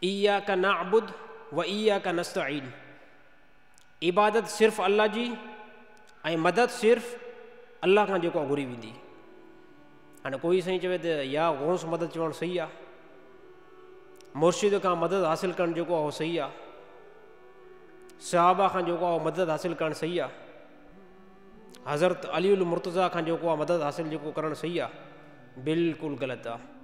इय्याका नअबुद व इय्याका नस्तईन। इबादत सिर्फ़ु अल्लाह जी ऐं मदद सिर्फ़ु अल्लाह खां जेको घुरी वेंदी। हाणे कोई साईं चवे त या गौस मदद चवणु सही आहे, मुर्शिद खां मदद हासिल करणु जेको आहे उहो सही आहे, सहाबा खां जेको आहे मदद हासिल करणु सही आहे, हज़रत अली उल मुर्तज़ा खां जेको आहे मदद हासिल जेको करणु सही आहे, बिल्कुलु ग़लति आहे।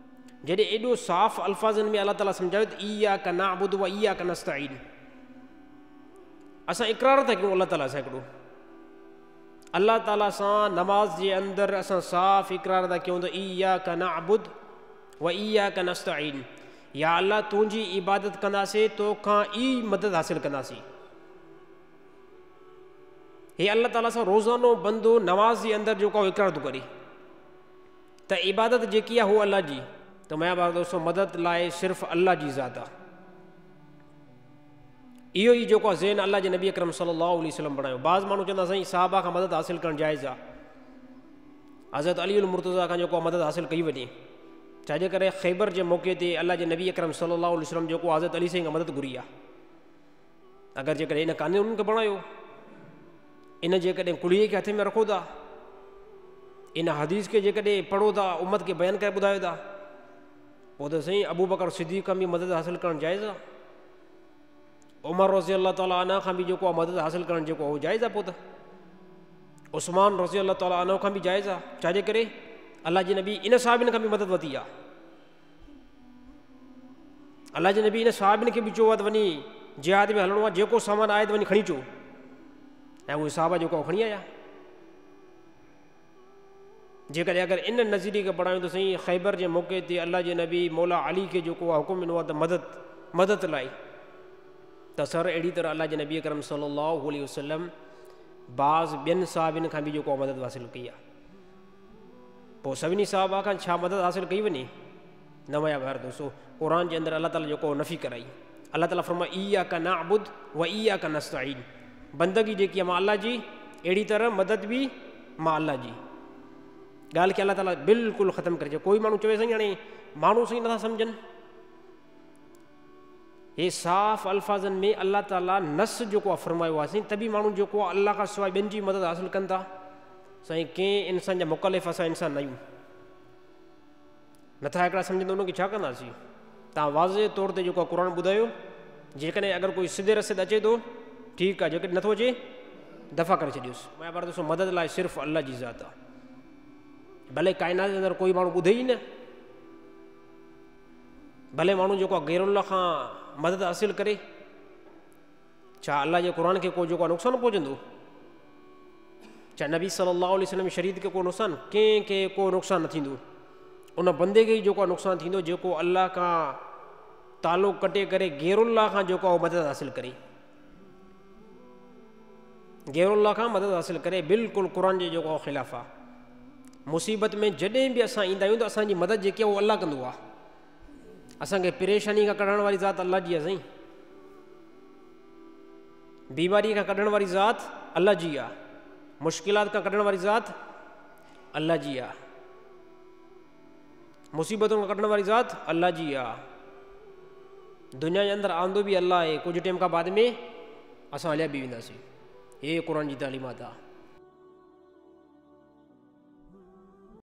जॾहिं एॾो साफ़ अल्फाज़नि में अलाह ताला सम्झायो त इय्याका नअबुद व इय्याका नस्तईन, असां इक़रार था कयूं अल्लाह ताला सां हिकिड़ो, अल्लाह ताला सां नमाज़ जे अंदरि असां साफ़ इक़रार था कयूं त इय्याका नअबुद व इय्याका नस्तईन, या अल्लाह तुंहिंजी इबादत कंदासीं, तोखां ई मदद हासिल कंदासीं। हे अल्लाह ताला सां रोज़ानो बंदो नमाज़ जे अंदरि जेको इक़रार थो करे त इबादत जेकी आहे उहा अल्लाह जी, त मुंहिंजा ॿार दोस्तो मदद लाइ सिर्फ़ु अल्लाह जी ज़ात आहे। इहो ई जेको आहे ज़हन अल्लाह जे नबी अकरम सल्लल्लाहु अलैहि वसल्लम बणायो। बाज़ माण्हू चवंदा साईं साहबा खां मदद हासिल करणु जाइज़ आहे, हज़रत अली उल मुर्तज़ा खां जेको मदद हासिल कई वञे, छाजे करे ख़ैबर जे मौक़े ते अल्लाह जे नबी अकरम सल्लल्लाहु अलैहि वसल्लम जेको हज़रत अली साईं खां मदद घुरी आहे। अगरि जेकॾहिं इन कानून खे बणायो, इन जेकॾहिं कुड़ीअ खे हथ में रखो था, इन हदीस खे जेकॾहिं पढ़ो था, उम्मत खे बयानु करे ॿुधायो था, पोइ त साईं अबू बकर सिद्दीक़ खां बि मदद हासिल करणु जाइज़ आहे, उमर रज़ी अल्लाह ताला अन्हु खां बि जेको आहे मदद हासिल करणु जेको उहो जाइज़ आहे। पोइ त उस्मान रज़ी अल्लाह ताला अन्हु खां बि जाइज़ आहे, छाजे करे अल्लाह जे नबी इन साहिबनि खां बि मदद वरिती आहे। अल्लाह जे नबी इन साहिबनि खे बि चयो आहे त वञी जिहाद में हलणो आहे, जेको सामान आहे त वञी खणी अचो, ऐं उहे साहबा जेको खणी आया। जेकॾहिं अगरि इन नज़ीरे खे पढ़ायूं त साईं ख़ैबर जे मौक़े ते अल्लाह जे नबी मौला अली खे जेको आहे हुकुम ॾिनो आहे त मदद लाइ, त सर अहिड़ी तरह अल्लाह जे नबी अकरम सल्लल्लाहु अलैहि वसल्लम बाज़ ॿियनि साहिबनि खां बि जेको आहे मदद हासिल कई आहे। पोइ सभिनी साहबा खां छा मदद हासिल कई वञे? न मुंहिंजा ॿार दोस्तो, क़ुर जे अंदरि अल्लाह ताला जेको नफ़ी कराई, अल्लाह ताला फरमाए इय्याका नअबुद व इय्याका नस्तईन, बंदगी जेकी आहे मां अल्लाह जी, अहिड़ी तरह मदद बि मां अल्लाह जी। ॻाल्हि खे अल्लाह ताला बिल्कुलु ख़तमु करे छॾियो। कोई माण्हू चवे साईं हाणे माण्हू साईं नथा सम्झनि, हे साफ़ अल्फाज़नि में अल्लाह ताला नस जेको आहे फरमायो आहे साईं, तभी माण्हू जेको आहे अल्लाह खां सवाइ ॿियनि जी मदद हासिल कनि था। साईं कंहिं इंसान जा मुकलिफ़ असां इंसान न आहियूं, नथा हिकिड़ा सम्झंदा उनखे छा कंदासीं? तव्हां वाज़े तौर ते जेको आहे क़ुर ॿुधायो, जेकॾहिं अगरि कोई सिधे रस्ते ते अचे थो ठीकु आहे, जेकॾहिं नथो अचे दफ़ा करे छॾियोसि। मुंहिंजा ॿार दोस्तो मदद लाइ सिर्फ़ु अल्लाह जी ज़ात आहे, भले काइनात जे अंदरि कोई माण्हू ॿुधे ई न, भले माण्हू जेको आहे गैरुल्लाह खां मदद हासिल करे, छा अल्लाह जे क़ुर खे को जेको आहे नुक़सानु पहुचंदो? छा नबी सल्लल्लाहु अलैहि वसल्लम शरीयत खे को नुक़सानु? कंहिंखे को नुक़सानु न थींदो, उन बंदे खे ई जेको आहे नुक़सानु थींदो जेको अल्लाह खां तालुक़ कटे करे गैरुल्लाह खां जेको आहे मदद हासिल करे, गैरुल्लाह खां मदद हासिल करे, बिल्कुलु क़ुर जे जेको आहे ख़िलाफ़ु आहे। मुसीबत में जॾहिं बि असां ईंदा आहियूं त असांजी मदद जेकी आहे उहा अल्लाह कंदो आहे। असांखे परेशानी खां कढण वारी ज़ात अल्लाह जी आहे साईं, बीमारी खां कढण वारी ज़ात अल्लाह जी आहे, मुश्किलात खां कढण वारी ज़ात अल्लाह जी आहे, मुसीबतुनि खां कढण वारी ज़ात अल्लाह जी आहे। दुनिया जे अंदरि आंदो बि अल्लाह आहे, कुझु टाइम खां बाद में असां हलिया बि वेंदासीं। हे क़ुर जी तालीमात आहे।